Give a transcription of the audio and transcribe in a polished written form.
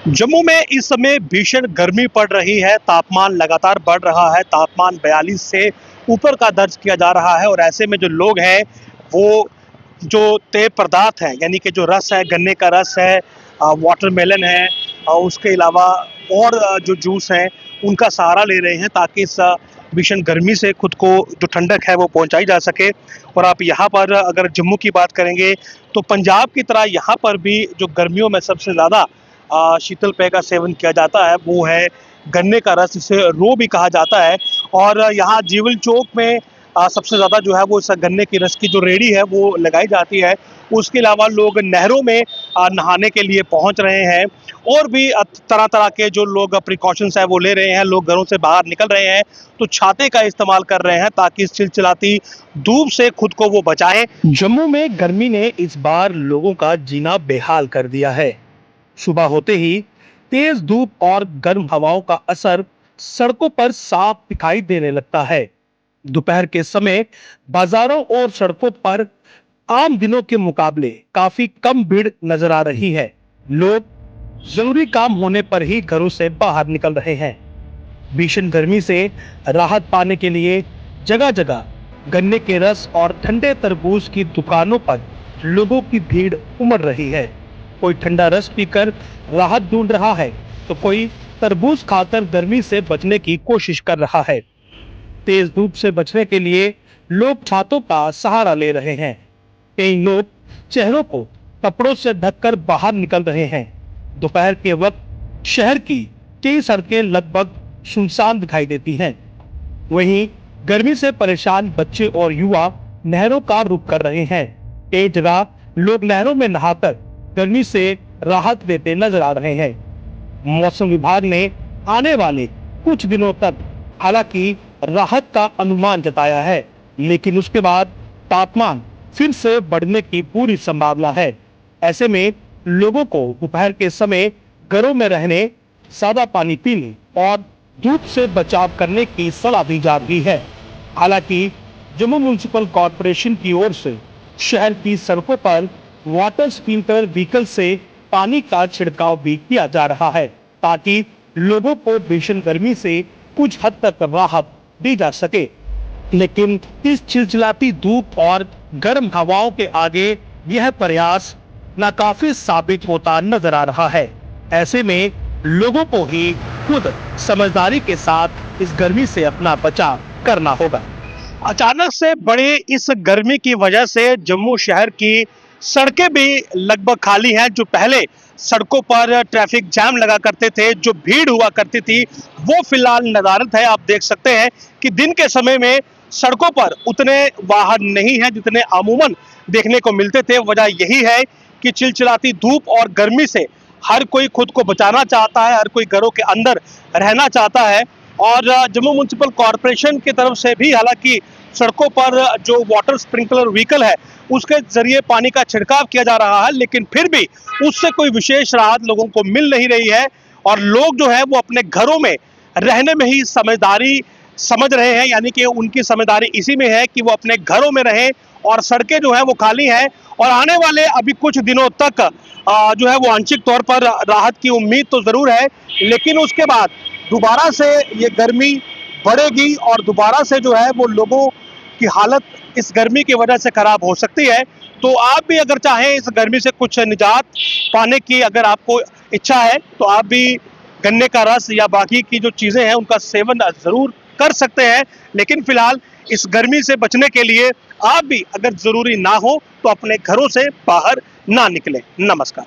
जम्मू में इस समय भीषण गर्मी पड़ रही है। तापमान लगातार बढ़ रहा है। तापमान 42 से ऊपर का दर्ज किया जा रहा है और ऐसे में जो लोग हैं वो जो पेय पदार्थ है यानी कि जो रस है, गन्ने का रस है, वाटरमेलन है और उसके अलावा और जो जूस हैं उनका सहारा ले रहे हैं ताकि इस भीषण गर्मी से खुद को जो ठंडक है वो पहुंचाई जा सके। और आप यहाँ पर अगर जम्मू की बात करेंगे तो पंजाब की तरह यहाँ पर भी जो गर्मियों में सबसे ज़्यादा शीतल पेय का सेवन किया जाता है वो है गन्ने का रस, इसे रो भी कहा जाता है। और यहाँ जीवल चौक में सबसे ज़्यादा जो है वो इस गन्ने की रस की जो रेहड़ी है वो लगाई जाती है। उसके अलावा लोग नहरों में नहाने के लिए पहुंच रहे हैं और भी तरह तरह के जो लोग प्रिकॉशंस है वो ले रहे हैं। लोग घरों से बाहर निकल रहे हैं तो छाते का इस्तेमाल कर रहे हैं ताकि इस चिलचिलाती धूप से खुद को वो बचाएं। जम्मू में गर्मी ने इस बार लोगों का जीना बेहाल कर दिया है। सुबह होते ही तेज धूप और गर्म हवाओं का असर सड़कों पर साफ दिखाई देने लगता है। दोपहर के समय बाजारों और सड़कों पर आम दिनों के मुकाबले काफी कम भीड़ नजर आ रही है। लोग जरूरी काम होने पर ही घरों से बाहर निकल रहे हैं। भीषण गर्मी से राहत पाने के लिए जगह जगह गन्ने के रस और ठंडे तरबूज की दुकानों पर लोगों की भीड़ उमड़ रही है। कोई ठंडा रस पीकर राहत ढूंढ रहा है तो कोई तरबूज खाकर गर्मी से बचने की कोशिश कर रहा है। तेज धूप से बचने के लिए लोग छातों का सहारा ले रहे हैं। कई लोग चेहरों को कपड़ों से ढककर बाहर निकल रहे हैं। दोपहर के वक्त शहर की कई सड़कें लगभग सुनसान दिखाई देती हैं। वहीं गर्मी से परेशान बच्चे और युवा नहरों का रुख कर रहे हैं। कई जगह लोग नहरों में नहाकर गर्मी से राहत देते नजर आ रहे हैं। मौसम विभाग ने आने वाले कुछ दिनों तक हालांकि राहत का अनुमान जताया है, लेकिन उसके बाद तापमान फिर से बढ़ने की पूरी संभावना है। ऐसे में लोगों को दोपहर के समय घरों में रहने, सादा पानी पीने और धूप से बचाव करने की सलाह दी जा रही है। हालांकि जम्मू म्युनिसिपल कॉर्पोरेशन की ओर से शहर की सड़कों पर वाटर स्प्रिंकलर व्हीकल से पानी का छिड़काव भी किया जा रहा है ताकि लोगों को भीषण गर्मी से कुछ हद तक राहत दी जा सके। लेकिन इस चिलचिलाती धूप और गर्म हवाओं के आगे यह प्रयास नाकाफी साबित होता नजर आ रहा है। ऐसे में लोगों को ही खुद समझदारी के साथ इस गर्मी से अपना बचाव करना होगा। अचानक से बढ़े इस गर्मी की वजह से जम्मू शहर की सड़कें भी लगभग खाली हैं। जो पहले सड़कों पर ट्रैफिक जाम लगा करते थे, जो भीड़ हुआ करती थी, वो फिलहाल नदारद है। आप देख सकते हैं कि दिन के समय में सड़कों पर उतने वाहन नहीं हैं जितने अमूमन देखने को मिलते थे। वजह यही है कि चिलचिलाती धूप और गर्मी से हर कोई खुद को बचाना चाहता है, हर कोई घरों के अंदर रहना चाहता है। और जम्मू म्युनिसिपल कॉर्पोरेशन की तरफ से भी हालांकि सड़कों पर जो वाटर स्प्रिंकलर व्हीकल है उसके जरिए पानी का छिड़काव किया जा रहा है, लेकिन फिर भी उससे कोई विशेष राहत लोगों को मिल नहीं रही है। और लोग जो है वो अपने घरों में रहने में ही समझदारी समझ रहे हैं, यानी कि उनकी समझदारी इसी में है कि वो अपने घरों में रहें। और सड़कें जो है वो खाली हैं और आने वाले अभी कुछ दिनों तक जो है वो आंशिक तौर पर राहत की उम्मीद तो जरूर है, लेकिन उसके बाद दोबारा से ये गर्मी बढ़ेगी और दोबारा से जो है वो लोगों की हालत इस गर्मी की वजह से खराब हो सकती है। तो आप भी अगर चाहें इस गर्मी से कुछ निजात पाने की अगर आपको इच्छा है तो आप भी गन्ने का रस या बाकी की जो चीजें हैं उनका सेवन जरूर कर सकते हैं। लेकिन फिलहाल इस गर्मी से बचने के लिए आप भी अगर जरूरी ना हो तो अपने घरों से बाहर ना निकलें। नमस्कार।